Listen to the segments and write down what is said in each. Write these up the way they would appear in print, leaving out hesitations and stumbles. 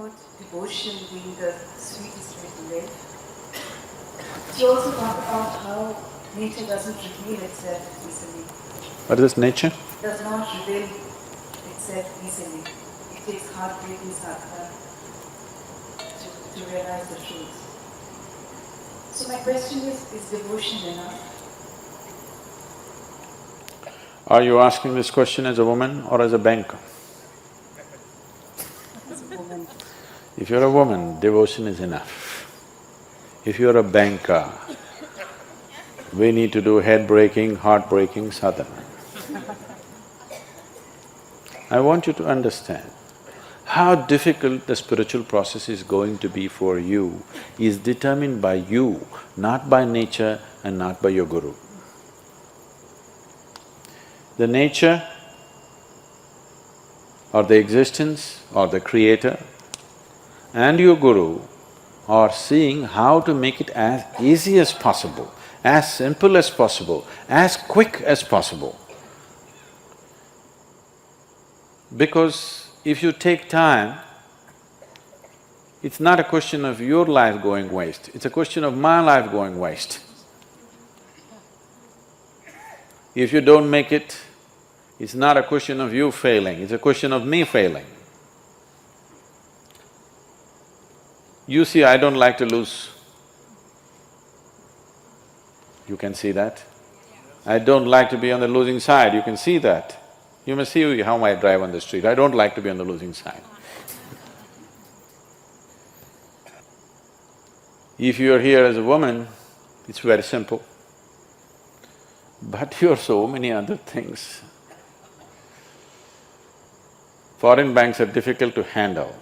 about devotion being the sweetest way to live. You also talk about how nature doesn't reveal itself easily. What is nature? Does not reveal itself easily. It takes heartbreaking sadhana to realize the truth. So my question is devotion enough? Are you asking this question as a woman or as a banker? As a woman. If you're a woman, devotion is enough. If you're a banker, we need to do head-breaking, heart-breaking sadhana. I want you to understand, how difficult the spiritual process is going to be for you is determined by you, not by nature and not by your guru. The nature or the existence or the creator and your guru are seeing how to make it as easy as possible, as simple as possible, as quick as possible. Because if you take time, it's not a question of your life going waste, it's a question of my life going waste. If you don't make it, it's not a question of you failing, it's a question of me failing. You see, I don't like to lose. You can see that. I don't like to be on the losing side, you can see that. You must see how I drive on the street, I don't like to be on the losing side. If you're here as a woman, it's very simple. But you're so many other things. Foreign banks are difficult to handle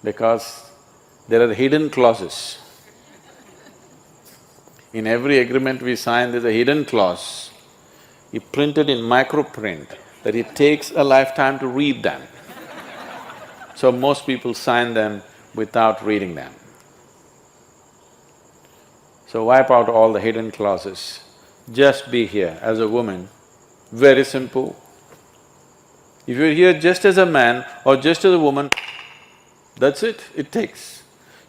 because there are hidden clauses. In every agreement we sign, there's a hidden clause, printed in microprint, that it takes a lifetime to read them. So most people sign them without reading them. So wipe out all the hidden clauses. Just be here as a woman, very simple. If you're here just as a man or just as a woman, that's it takes.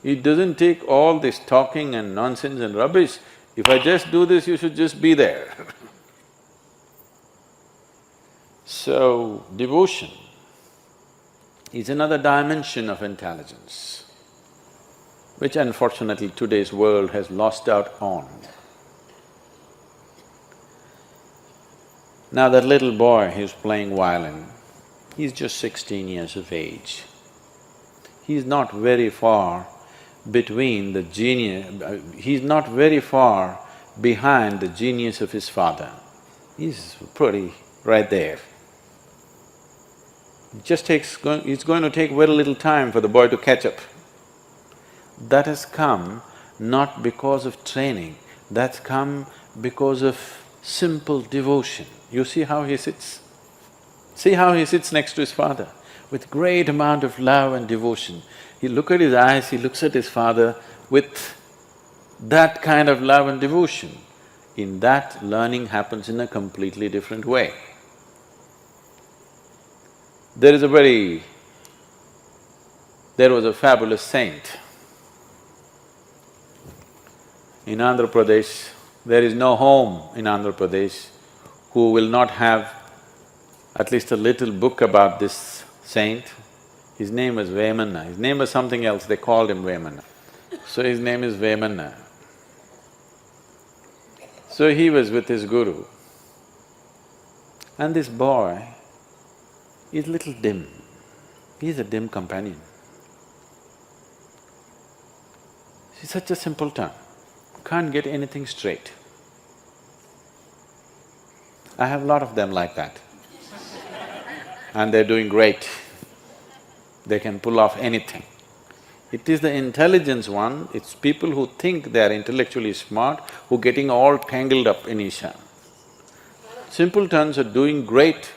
It doesn't take all this talking and nonsense and rubbish. If I just do this, you should just be there. So, devotion is another dimension of intelligence, which unfortunately today's world has lost out on. Now that little boy who's playing violin, he's just 16 years of age. He's not very far between the genius… he's not very far behind the genius of his father. He's pretty right there. It's going to take very little time for the boy to catch up. That has come not because of training, that's come because of simple devotion. You see how he sits? See how he sits next to his father, with great amount of love and devotion. He look at his eyes, he looks at his father with that kind of love and devotion. In that, learning happens in a completely different way. There was a fabulous saint. In Andhra Pradesh, there is no home in Andhra Pradesh who will not have at least a little book about this saint. His name was Vemanna, his name was something else, they called him Vemanna. So his name is Vemanna. So he was with his guru, and this boy is little dim, he's a dim companion. He's such a simpleton, can't get anything straight. I have a lot of them like that. And they're doing great. They can pull off anything. It is the intelligence one, it's people who think they are intellectually smart who are getting all tangled up in Isha. Simpletons are doing great.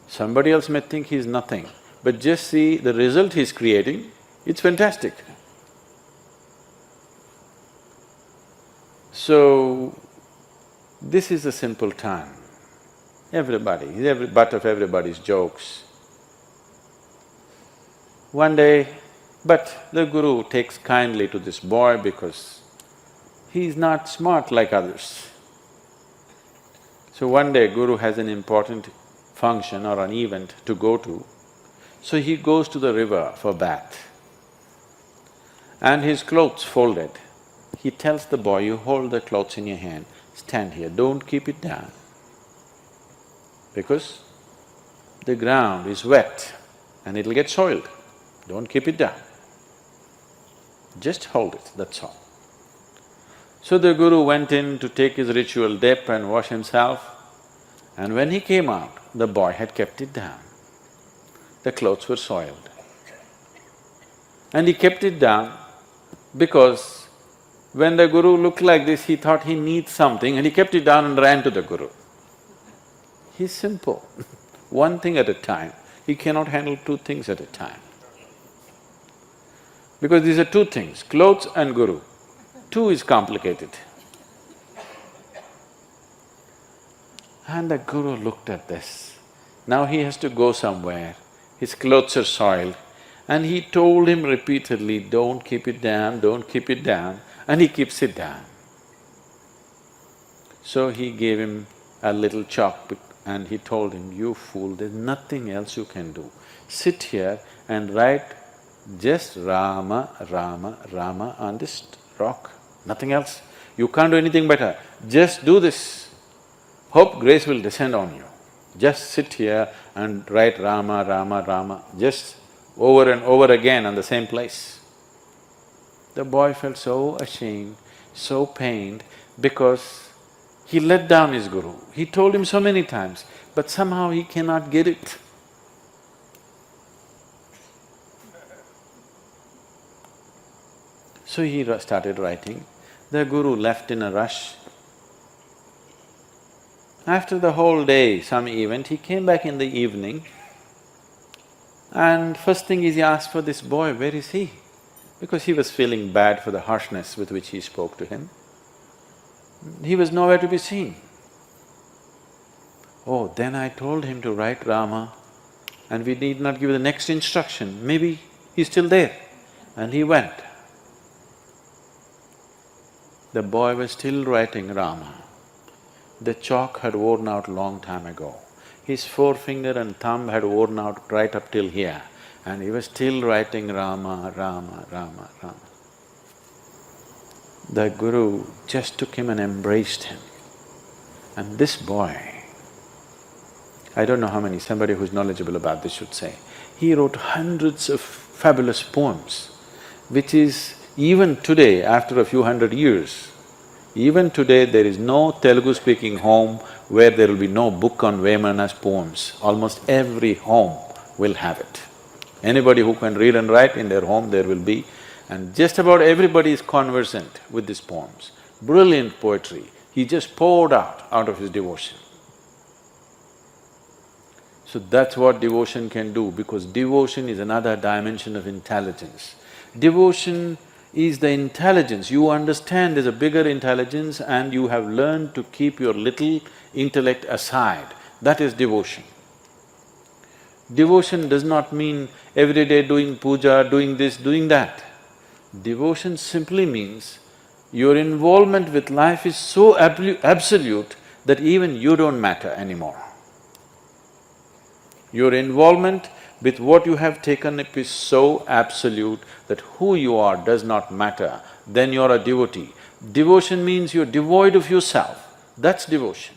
Somebody else may think he's nothing, but just see the result he's creating, it's fantastic. So, this is a simple time. Everybody, he's every butt of everybody's jokes. One day, but the guru takes kindly to this boy because he's not smart like others. So one day guru has an important function or an event to go to, so he goes to the river for bath. And his clothes folded. He tells the boy, you hold the clothes in your hand, stand here, don't keep it down. Because the ground is wet and it'll get soiled, don't keep it down. Just hold it, that's all. So the guru went in to take his ritual dip and wash himself, and when he came out, the boy had kept it down. The clothes were soiled. And he kept it down because when the guru looked like this, he thought he needs something and he kept it down and ran to the guru. He's simple, one thing at a time. He cannot handle two things at a time. Because these are two things, clothes and guru. Two is complicated. And the guru looked at this. Now he has to go somewhere, his clothes are soiled, and he told him repeatedly, don't keep it down, don't keep it down, and he keeps it down. So he gave him a little chalk and he told him, you fool, there's nothing else you can do. Sit here and write just Rama, Rama, Rama on this rock, nothing else. You can't do anything better, just do this. Hope grace will descend on you. Just sit here and write Rama, Rama, Rama, just over and over again on the same place. The boy felt so ashamed, so pained, because he let down his guru. He told him so many times, but somehow he cannot get it. So he started writing. The guru left in a rush. After the whole day, some event, he came back in the evening, and first thing is he asked for this boy, where is he? Because he was feeling bad for the harshness with which he spoke to him. He was nowhere to be seen. Oh, then I told him to write Rama and we need not give the next instruction, maybe he's still there. And he went. The boy was still writing Rama. The chalk had worn out long time ago. His forefinger and thumb had worn out right up till here, and he was still writing Rama, Rama, Rama, Rama. The guru just took him and embraced him. And this boy, I don't know how many, somebody who's knowledgeable about this should say, he wrote hundreds of fabulous poems, which is even today, after a few hundred years, even today there is no Telugu-speaking home where there will be no book on Vemanna's poems. Almost every home will have it. Anybody who can read and write in their home, there will be, and just about everybody is conversant with these poems. Brilliant poetry, he just poured out of his devotion. So that's what devotion can do, because devotion is another dimension of intelligence. Devotion is the intelligence, you understand there's a bigger intelligence and you have learned to keep your little intellect aside, that is devotion. Devotion does not mean every day doing puja, doing this, doing that. Devotion simply means your involvement with life is so absolute that even you don't matter anymore. Your involvement with what you have taken up is so absolute that who you are does not matter, then you're a devotee. Devotion means you're devoid of yourself, that's devotion.